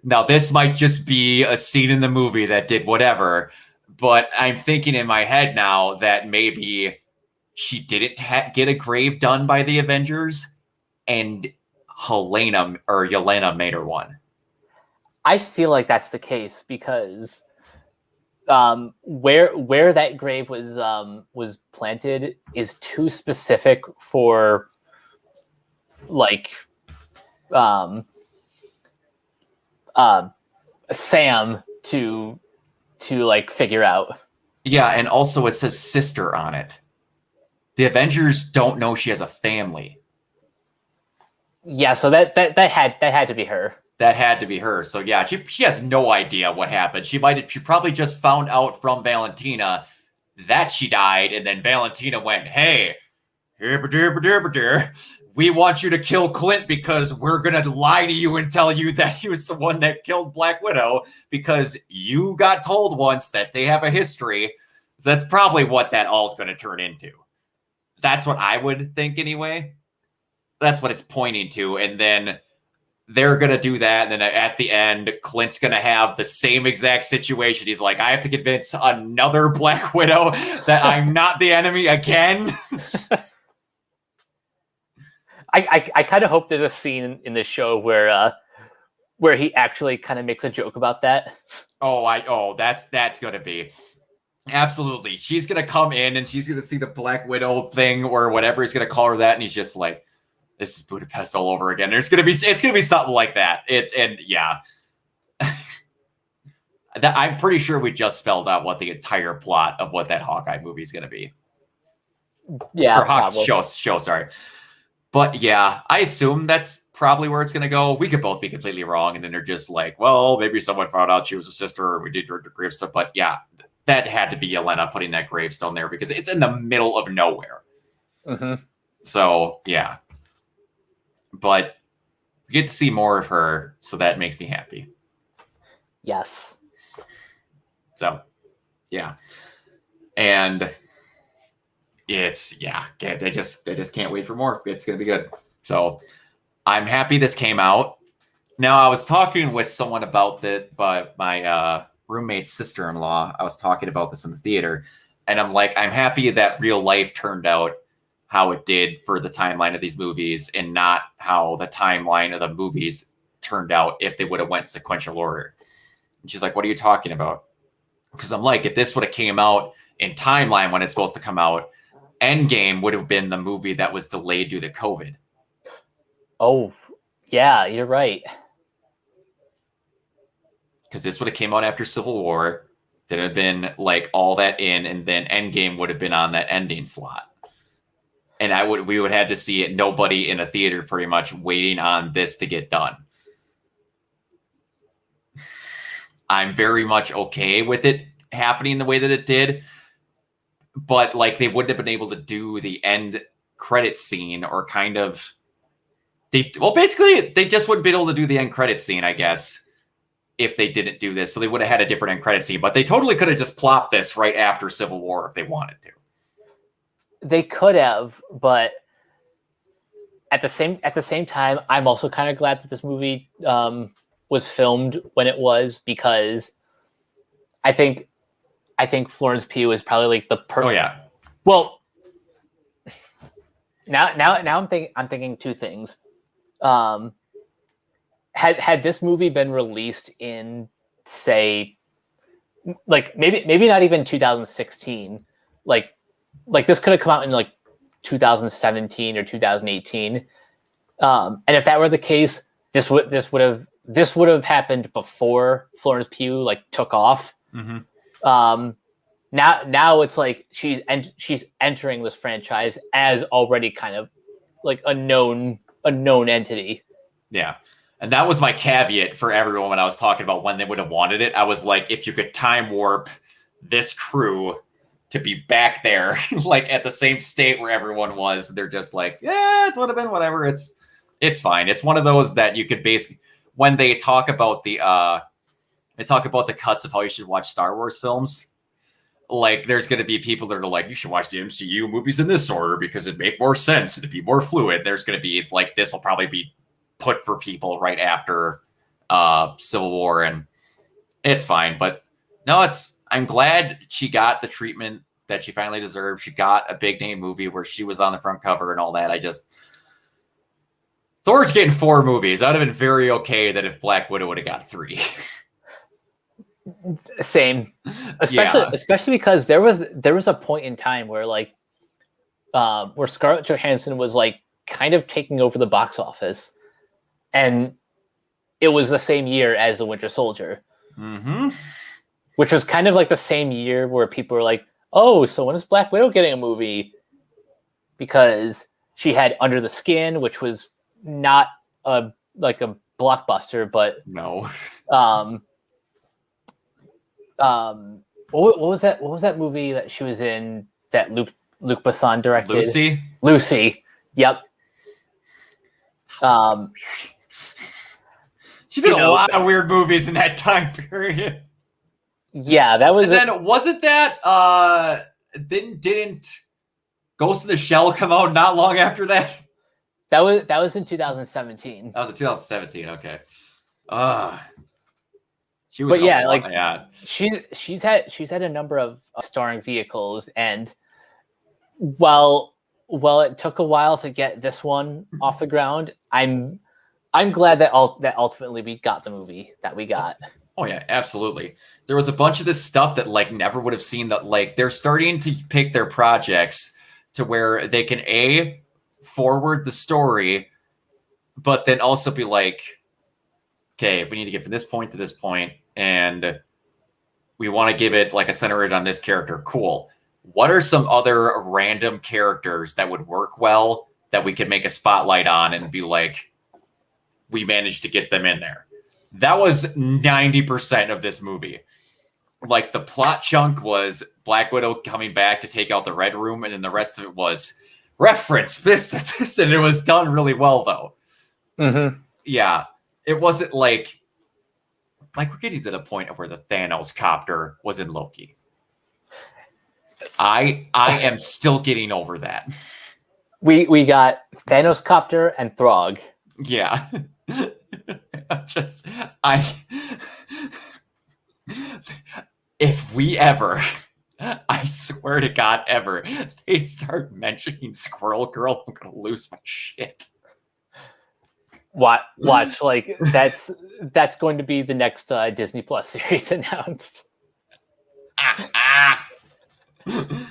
S1: Now, this might just be a scene in the movie that did whatever, but I'm thinking in my head now that maybe she didn't get a grave done by the Avengers, and Yelena made her one.
S2: I feel like that's the case, because where that grave was planted is too specific for Sam to figure out.
S1: Yeah, and also it says sister on it. The Avengers don't know she has a family.
S2: Yeah, so that had to be her.
S1: That had to be her. So yeah, she has no idea what happened. She probably just found out from Valentina that she died, and then Valentina went, "Hey, we want you to kill Clint because we're gonna lie to you and tell you that he was the one that killed Black Widow because you got told once that they have a history." So that's probably what that all's going to turn into. That's what I would think anyway. That's what it's pointing to. And then they're going to do that. And then at the end, Clint's going to have the same exact situation. He's like, I have to convince another Black Widow that I'm not the enemy again.
S2: I kind of hope there's a scene in this show where he actually kind of makes a joke about that.
S1: That's going to be. Absolutely. She's going to come in and she's going to see the Black Widow thing or whatever he's going to call her that. And he's just like, this is Budapest all over again. It's going to be something like that. I'm pretty sure we just spelled out what the entire plot of what that Hawkeye movie is going to be.
S2: Yeah.
S1: Or Hawkeye show, sorry. But yeah, I assume that's probably where it's going to go. We could both be completely wrong. And then they're just like, well, maybe someone found out she was a sister or we did her grave stuff. But yeah, that had to be Yelena putting that gravestone there because it's in the middle of nowhere.
S2: Mm-hmm.
S1: So yeah. But we get to see more of her. So that makes me happy.
S2: Yes.
S1: So Yeah. And it's they just can't wait for more. It's gonna be good. So I'm happy this came out. Now I was talking with someone about that, but my roommate's sister-in-law. I was talking about this in the theater, and I'm like, I'm happy that real life turned out how it did for the timeline of these movies, and not how the timeline of the movies turned out if they would have went sequential order. And she's like, "What are you talking about?" Because I'm like, if this would have came out in timeline when it's supposed to come out, Endgame would have been the movie that was delayed due to COVID.
S2: Oh, yeah, you're right.
S1: Because this would have came out after Civil War, there'd have been like all that in, and then Endgame would have been on that ending slot. And we would have had to see it, nobody in a theater pretty much waiting on this to get done. I'm very much okay with it happening the way that it did, but like they wouldn't have been able to do the end credit scene, or kind of basically they just wouldn't be able to do the end credit scene, I guess, if they didn't do this. So they would have had a different end credit scene, but they totally could have just plopped this right after Civil War if they wanted to.
S2: They could have, but at the same time, I'm also kind of glad that this movie was filmed when it was, because I think Florence Pugh is probably like the
S1: Oh yeah.
S2: Well, now I'm thinking two things. Had this movie been released in, say, like maybe not even 2016, like this could have come out in like 2017 or 2018, and if that were the case, this would have happened before Florence Pugh like took off.
S1: Mm-hmm.
S2: Now it's like she's entering this franchise as already kind of like a known entity.
S1: Yeah. And that was my caveat for everyone when I was talking about when they would have wanted it. I was like, if you could time warp this crew to be back there, like at the same state where everyone was, they're just like, yeah, it would have been whatever. It's fine. It's one of those that you could basically, when they talk about the cuts of how you should watch Star Wars films, like there's going to be people that are like, you should watch the MCU movies in this order because it'd make more sense, it'd be more fluid. There's going to be like, this will probably be put for people right after Civil War, and it's fine. But no, I'm glad she got the treatment that she finally deserved. She got a big name movie where she was on the front cover and all that. Thor's getting 4 movies. I'd have been very okay that if Black Widow would have got 3.
S2: Same, especially because there was a point in time where like where Scarlett Johansson was like kind of taking over the box office, and it was the same year as The Winter Soldier,
S1: mm-hmm.
S2: which was kind of like the same year where people were like, "Oh, so when is Black Widow getting a movie?" Because she had Under the Skin, which was not a blockbuster, but
S1: no.
S2: What was that? What was that movie that she was in that Luc Besson directed? Lucy. Yep.
S1: She did a lot of weird movies in that time period.
S2: Yeah, that was.
S1: And then wasn't that didn't Ghost in the Shell come out not long after that?
S2: That was in 2017.
S1: That was in 2017. Okay. She was.
S2: But yeah, like she's had a number of starring vehicles, and while it took a while to get this one off the ground, I'm glad that ultimately we got the movie that we got.
S1: Oh yeah, absolutely. There was a bunch of this stuff that like never would have seen that. Like they're starting to pick their projects to where they can forward the story, but then also be like, okay, if we need to get from this point to this point, and we want to give it like a center on this character, cool. What are some other random characters that would work well that we could make a spotlight on and be like, we managed to get them in there? That was 90% of this movie. Like the plot chunk was Black Widow coming back to take out the Red Room, and then the rest of it was reference this, and it was done really well though.
S2: Mm-hmm.
S1: Yeah, it wasn't like we're getting to the point of where the Thanos copter was in Loki. I am still getting over that.
S2: We got Thanos Copter and Throg.
S1: Yeah. I if we ever, I swear to God, ever they start mentioning Squirrel Girl, I'm gonna lose my shit.
S2: Watch, like that's going to be the next Disney Plus series announced.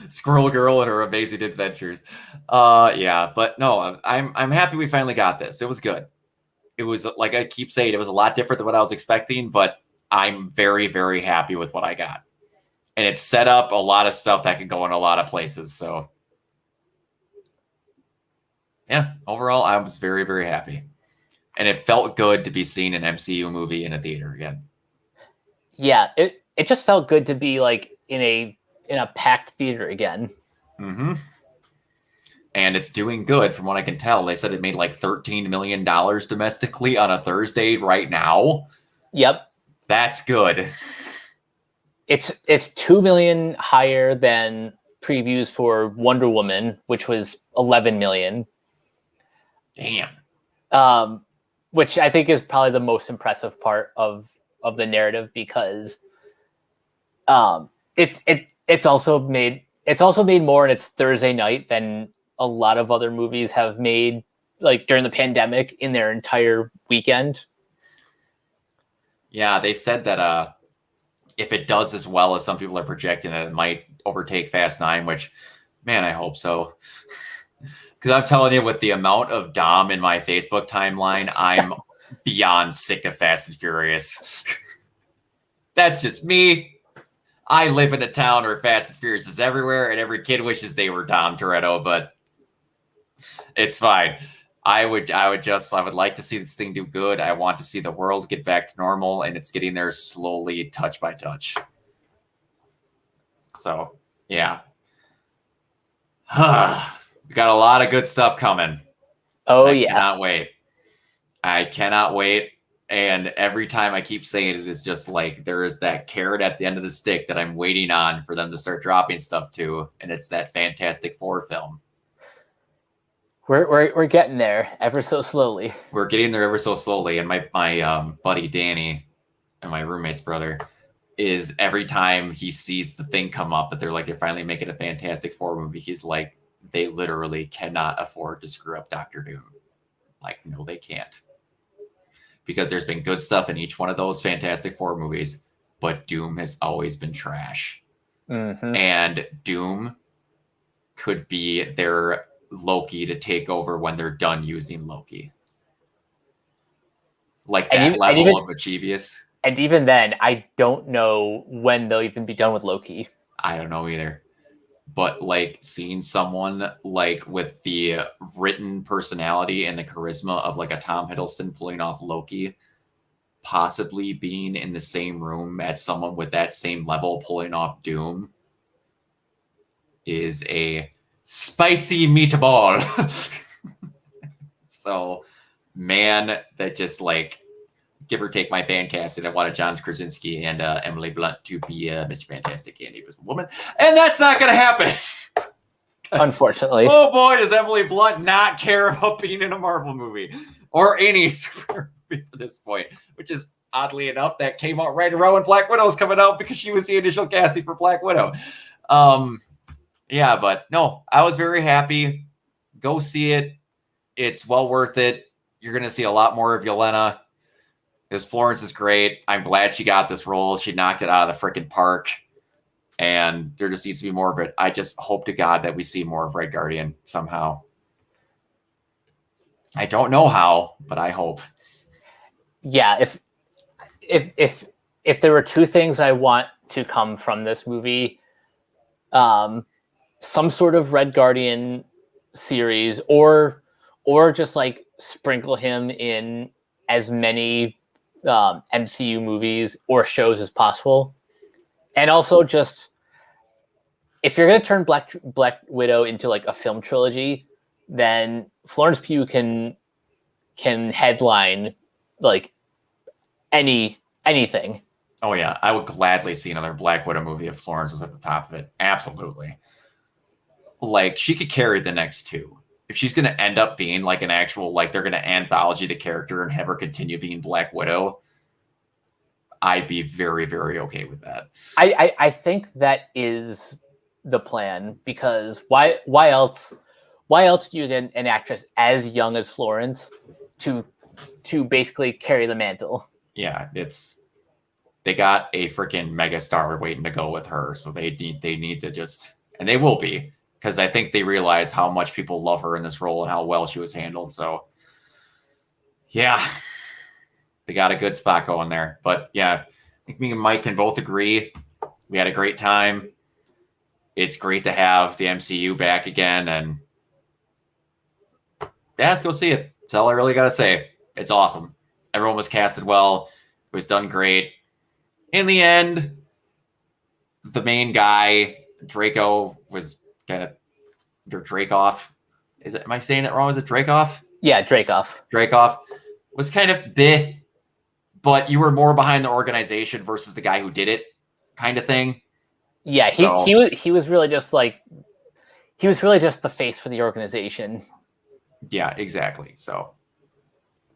S1: Squirrel Girl and her amazing adventures. Yeah, but no, I'm happy we finally got this. It was good. It was, like I keep saying, it was a lot different than what I was expecting, but I'm very, very happy with what I got. And it set up a lot of stuff that could go in a lot of places. So yeah, overall, I was very, very happy. And it felt good to be seeing an MCU movie in a theater again.
S2: Yeah, it just felt good to be like in a packed theater again.
S1: Mm-hmm. And it's doing good from what I can tell. They said it made like $13 million domestically on a Thursday right now.
S2: Yep.
S1: That's good.
S2: It's $2 million higher than previews for Wonder Woman, which was $11 million.
S1: Damn.
S2: Which I think is probably the most impressive part of the narrative, because it's also made more in its Thursday night than a lot of other movies have made, like during the pandemic, in their entire weekend.
S1: Yeah, they said that if it does as well as some people are projecting, that it might overtake Fast 9, which, man, I hope so. Because I'm telling you, with the amount of Dom in my Facebook timeline, I'm beyond sick of Fast and Furious. That's just me. I live in a town where Fast and Furious is everywhere, and every kid wishes they were Dom Toretto, but it's fine. I would like to see this thing do good. I want to see the world get back to normal, and it's getting there slowly, touch by touch. So, yeah. We got a lot of good stuff coming.
S2: Oh,
S1: I cannot wait. I cannot wait. And every time I keep saying it, is just like there is that carrot at the end of the stick that I'm waiting on for them to start dropping stuff to, and it's that Fantastic Four film.
S2: We're getting there ever so slowly.
S1: We're getting there ever so slowly. And my buddy Danny and my roommate's brother is, every time he sees the thing come up that they're finally making a Fantastic Four movie, he's like, they literally cannot afford to screw up Doctor Doom. Like, no, they can't. Because there's been good stuff in each one of those Fantastic Four movies, but Doom has always been trash.
S2: Mm-hmm.
S1: And Doom could be their Loki to take over when they're done using Loki. Like that level of mischievous.
S2: And even then, I don't know when they'll even be done with Loki.
S1: I don't know either. But like seeing someone like with the written personality and the charisma of like a Tom Hiddleston pulling off Loki, possibly being in the same room as someone with that same level pulling off Doom, is a spicy meatball. So, man, that just like, give or take my fan casting, I wanted John Krasinski and Emily Blunt to be Mr. Fantastic and Invisible Woman, and that's not going to happen.
S2: Unfortunately.
S1: Oh boy, does Emily Blunt not care about being in a Marvel movie or any super movie at this point, which is oddly enough that came out right around when Black Widow's coming out, because she was the initial casting for Black Widow. Yeah, but no, I was very happy. Go see it. It's well worth it. You're going to see a lot more of Yelena. Because Florence is great. I'm glad she got this role. She knocked it out of the freaking park. And there just needs to be more of it. I just hope to God that we see more of Red Guardian somehow. I don't know how, but I hope.
S2: Yeah, if there were two things I want to come from this movie, some sort of Red Guardian series, or just like sprinkle him in as many MCU movies or shows as possible. And also, just if you're going to turn Black Widow into like a film trilogy, then Florence Pugh can headline like anything.
S1: Oh yeah, I would gladly see another Black Widow movie if Florence was at the top of it. Absolutely. Like she could carry the next two. If she's going to end up being like an actual, like they're going to anthology the character and have her continue being Black Widow, I'd be very, very okay with that.
S2: I think that is the plan, because why else do you get an actress as young as Florence to basically carry the mantle?
S1: Yeah, they got a freaking megastar waiting to go with her, so they need to just, and they will be, because I think they realize how much people love her in this role and how well she was handled. So yeah, they got a good spot going there. But yeah, I think me and Mike can both agree we had a great time. It's great to have the MCU back again, and yeah, let's go see it. That's all I really got to say. It's awesome. Everyone was casted well. It was done great. In the end, the main guy, Draco, was kind of Dracoff. Am I saying that wrong? Is it Dracoff?
S2: Yeah, Dracoff.
S1: Dracoff was kind of bleh, but you were more behind the organization versus the guy who did it, kind of thing.
S2: Yeah, he was really just the face for the organization.
S1: Yeah, exactly. So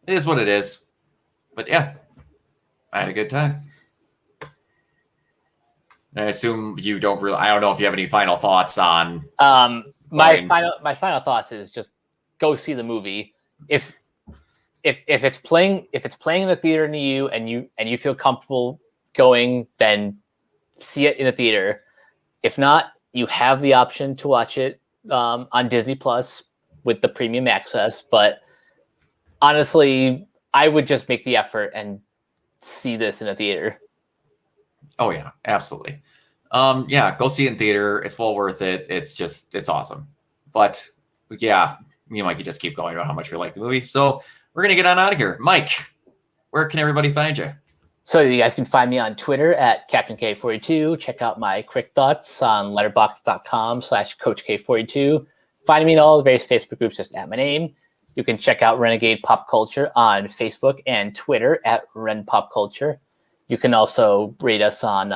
S1: it is what it is. But yeah, I had a good time. And I assume you don't really. I don't know if you have any final thoughts on.
S2: My final thoughts is just go see the movie. If it's playing in the theater near you and you feel comfortable going, then see it in the theater. If not, you have the option to watch it on Disney Plus with the premium access. But honestly, I would just make the effort and see this in a theater.
S1: Oh yeah, absolutely. Yeah, go see it in theater. It's well worth it. It's awesome. But yeah, me and Mike just keep going about how much we like the movie. So we're gonna get on out of here. Mike, where can everybody find you?
S2: So you guys can find me on Twitter at Captain K42. Check out my quick thoughts on letterboxd.com/CoachK42. Find me in all the various Facebook groups just at my name. You can check out Renegade Pop Culture on Facebook and Twitter at Ren Pop Culture. You can also rate us on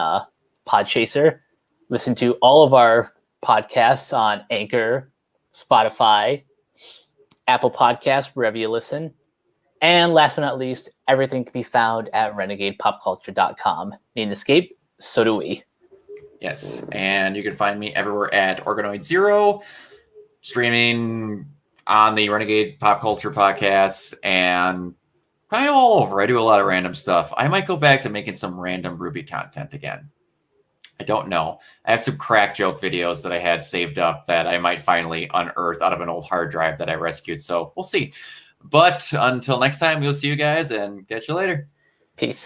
S2: Podchaser. Listen to all of our podcasts on Anchor, Spotify, Apple Podcasts, wherever you listen. And last but not least, everything can be found at renegadepopculture.com. Need an escape? So do we.
S1: Yes, and you can find me everywhere at Organoid Zero, streaming on the Renegade Pop Culture podcast, and kind of all over. I do a lot of random stuff. I might go back to making some random Ruby content again. I don't know. I have some crack joke videos that I had saved up that I might finally unearth out of an old hard drive that I rescued. So we'll see. But until next time, we'll see you guys and catch you later.
S2: Peace.